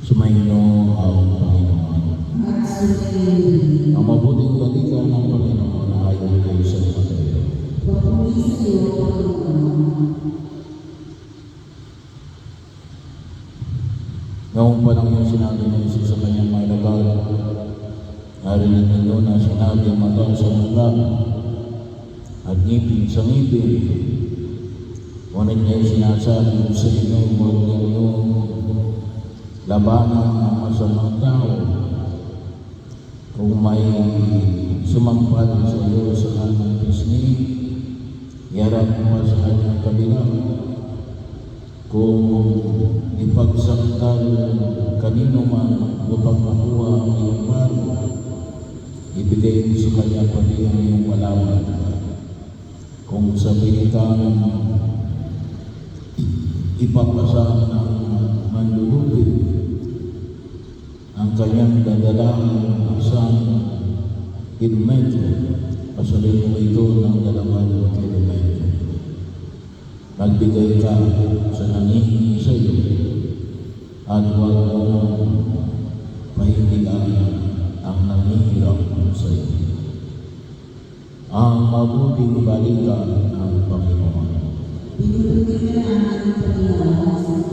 Sumainyo ang Panginoon. Ang mabuting balita ng Panginoon ayon kay San Mateo. Noong panahon yung sinabi ni Jesus sa kanyang mga alagad, narinig ninyo na sinabi mata sa mata at ngipin sa ngipin. Ngunit niya sinasabi sa inyo, huwag ninyo labanan ng masamang tao. Kung may sumampal sa iyo sa kanyang pisngi, iharap mo sa kanyang kabila. Kung ipagsaktal kanino man upang makuha ang iyong mari, ibigay mo sa kanya pati ang iyong walawan. Kung sabihin ka ipapasa ng manlulupit ang kanyang dadalang isang kilometro, pasalin mo ito ng 2 kilometro. Magbigay ka sa nangihingi sa iyo at huwag mong pahingilan ang nanghihirap sa iyo. Ang mabuting balita ng Panginoon.